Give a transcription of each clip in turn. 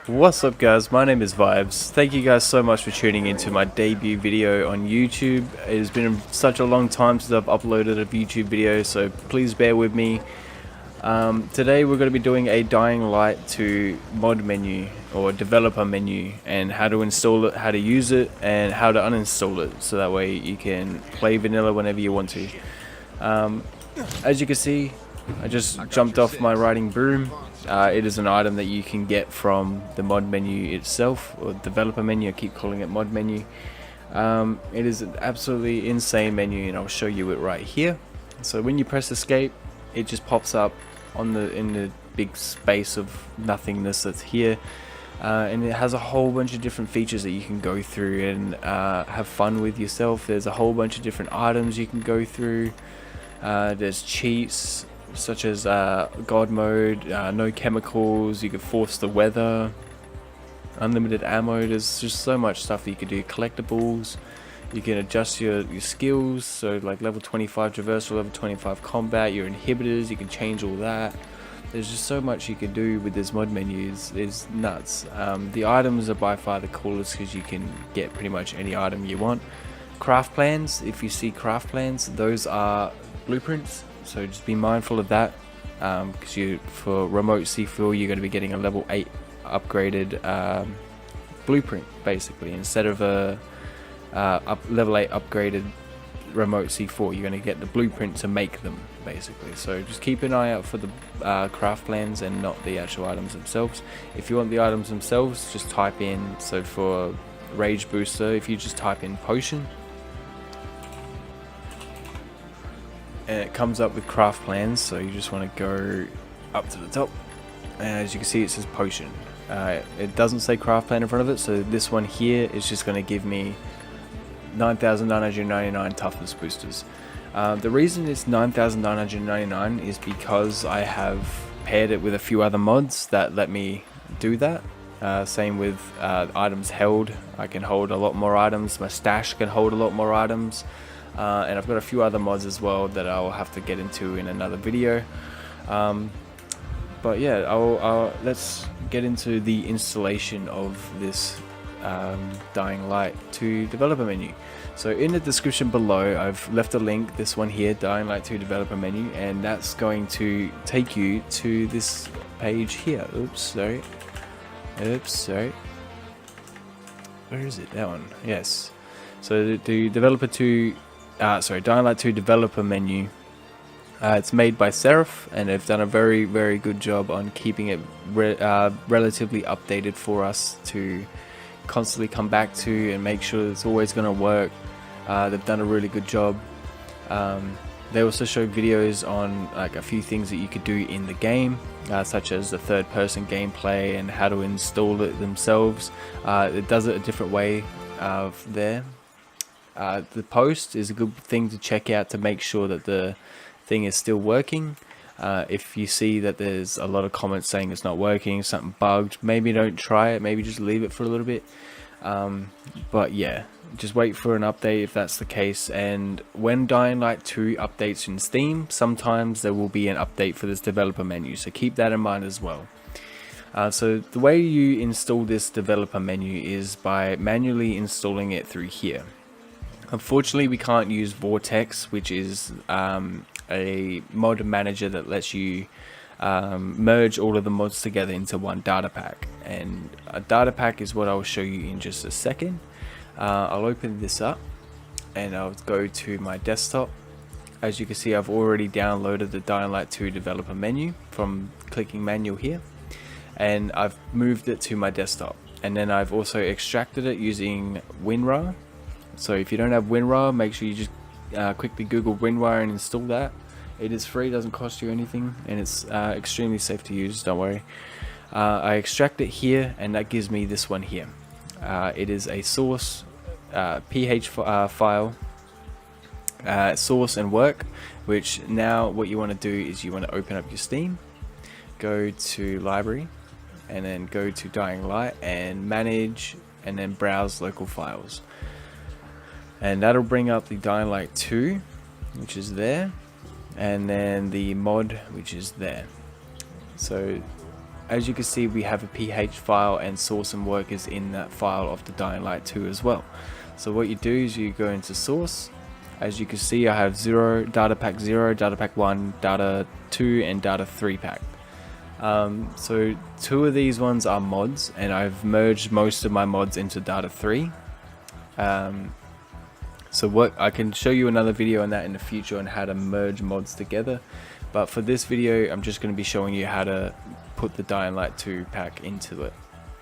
What's up guys, my name is Vibes. Thank you guys so much for tuning into my debut video on YouTube. It has been such a long time since I've uploaded a YouTube video, so please bear with me. Today we're going to be doing a Dying Light 2 mod menu or developer menu, and how to install it, how to use it, and how to uninstall it, so that way you can play vanilla whenever you want to. As you can see, I just jumped off my riding broom. It is an item that you can get from the mod menu itself, or developer menu. I keep calling it mod menu. It is an absolutely insane menu, and I'll show you it right here. So when you press escape, it just pops up in the big space of nothingness that's here, and it has a whole bunch of different features that you can go through and have fun with yourself. There's a whole bunch of different items you can go through. There's cheats such as God mode, no chemicals, you can force the weather, unlimited ammo. There's just so much stuff that you can do. Collectibles, you can adjust your skills, so like level 25 traversal, level 25 combat, your inhibitors, you can change all that. There's just so much you can do with this mod menu. It's nuts. The items are by far the coolest because you can get pretty much any item you want. Craft plans, if you see craft plans, those are blueprints, so just be mindful of that, because for remote C4 you're going to be getting a level 8 upgraded blueprint, basically, instead of a level 8 upgraded remote C4. You're going to get the blueprint to make them, basically. So just keep an eye out for the craft plans and not the actual items themselves. If you want the items themselves, just type in, so for rage booster, if you just type in potion, and it comes up with craft plans, so you just want to go up to the top, and as you can see it says potion. It doesn't say craft plan in front of it, so this one here is just going to give me 9,999 toughness boosters. The reason it's 9,999 is because I have paired it with a few other mods that let me do that. Same with items held. I can hold a lot more items, my stash can hold a lot more items. And I've got a few other mods as well that I'll have to get into in another video. But yeah, let's get into the installation of this Dying Light 2 developer menu. So in the description below I've left a link, this one here, Dying Light 2 developer menu, and that's going to take you to this page here. Oops, sorry. Where is it? That one. Yes. So the developer 2 Dying Light 2 developer menu. It's made by Serif, and they've done a very, very good job on keeping it relatively updated for us to constantly come back to and make sure it's always going to work. They've done a really good job. They also show videos on like a few things that you could do in the game, such as the third-person gameplay and how to install it themselves. It does it a different way there. The post is a good thing to check out to make sure that the thing is still working. If you see that there's a lot of comments saying it's not working, something bugged, maybe don't try it, maybe just leave it for a little bit. But yeah, just wait for an update if that's the case. And when Dying Light 2 updates in Steam, sometimes there will be an update for this developer menu, so keep that in mind as well. So the way you install this developer menu is by manually installing it through here. Unfortunately, we can't use Vortex, which is a mod manager that lets you merge all of the mods together into one data pack. And a data pack is what I'll show you in just a second. I'll open this up and I'll go to my desktop. As you can see, I've already downloaded the Dying Light 2 developer menu from clicking manual here, and I've moved it to my desktop. And then I've also extracted it using WinRAR. So if you don't have WinRAR, make sure you just quickly Google WinRAR and install that. It is free, doesn't cost you anything, and it's extremely safe to use, don't worry. I extract it here, and that gives me this one here. It is a source PH file, source and work, which now what you want to do is you want to open up your Steam, go to library, and then go to Dying Light and manage, and then browse local files. And that'll bring up the Dying Light 2, which is there, and then the mod, which is there. So as you can see, we have a PH file and source and work is in that file of the Dying Light 2 as well. So what you do is you go into source. As you can see, I have 0, data pack 0, data pack 1, data 2 and data 3 pack. So 2 of these ones are mods, and I've merged most of my mods into data 3. So what I can show you another video on that in the future on how to merge mods together, but for this video I'm just going to be showing you how to put the Dying Light 2 pack into it.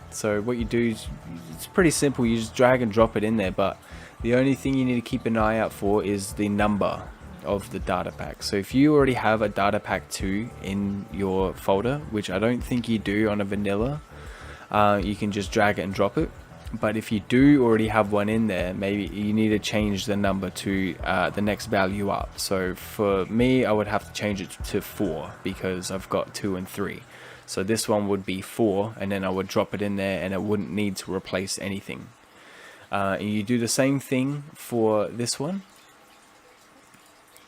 So what you do is, it's pretty simple, you just drag and drop it in there, but the only thing you need to keep an eye out for is the number of the data pack. So if you already have a data pack 2 in your folder, which I don't think you do on a vanilla, you can just drag it and drop it. But if you do already have one in there, maybe you need to change the number to the next value up. So for me, I would have to change it to 4 because I've got 2 and 3. So this one would be 4, and then I would drop it in there and it wouldn't need to replace anything. And you do the same thing for this one.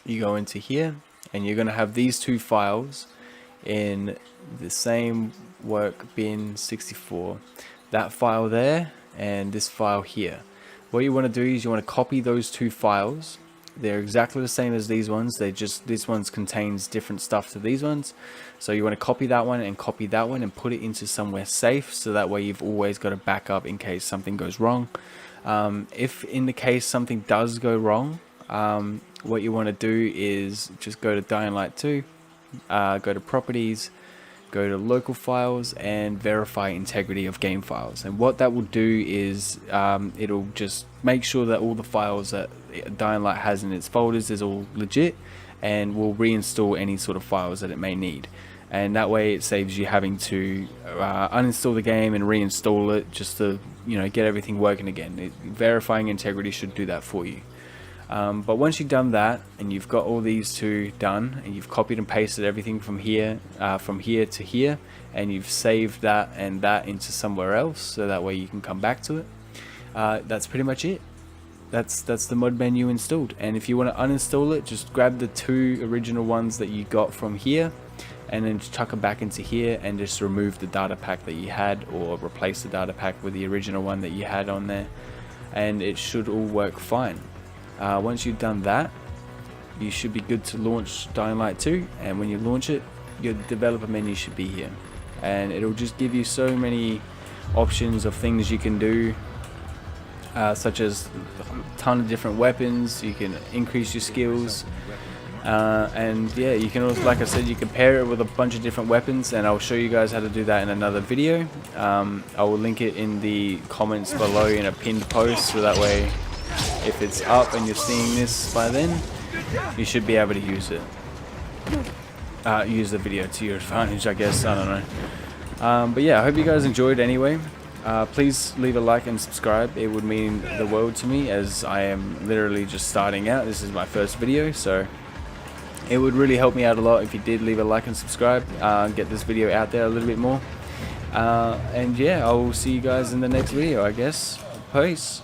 You go into here and you're going to have these 2 files in the same work bin 64. That file there and this file here. What you want to do is you want to copy those 2 files. They're exactly the same as these ones, they just, this one's contains different stuff to these ones. So you want to copy that one and put it into somewhere safe, so that way you've always got a backup in case something goes wrong. If in the case something does go wrong, what you want to do is just go to Dying Light 2, go to properties, go to local files and verify integrity of game files. And what that will do is it'll just make sure that all the files that Dying Light has in its folders is all legit, and will reinstall any sort of files that it may need. And that way it saves you having to uninstall the game and reinstall it just to, you know, get everything working again. Verifying integrity should do that for you. But once you've done that and you've got all these 2 done, and you've copied and pasted everything from here to here, and you've saved that and that into somewhere else, so that way you can come back to it, that's pretty much it. That's the mod menu installed. And if you want to uninstall it, just grab the 2 original ones that you got from here and then just tuck them back into here and just remove the data pack that you had, or replace the data pack with the original one that you had on there, and it should all work fine. Once you've done that, you should be good to launch Dying Light 2, and when you launch it, your developer menu should be here, and it'll just give you so many options of things you can do, such as a ton of different weapons. You can increase your skills, and yeah, you can also, like I said, you can pair it with a bunch of different weapons, and I'll show you guys how to do that in another video. I will link it in the comments below in a pinned post, so that way if it's up and you're seeing this by then, you should be able to use it. Use the video to your advantage, I guess. I don't know. But yeah, I hope you guys enjoyed anyway. Please leave a like and subscribe. It would mean the world to me, as I am literally just starting out. This is my first video, so it would really help me out a lot if you did leave a like and subscribe. Get this video out there a little bit more. And yeah, I will see you guys in the next video, I guess. Peace.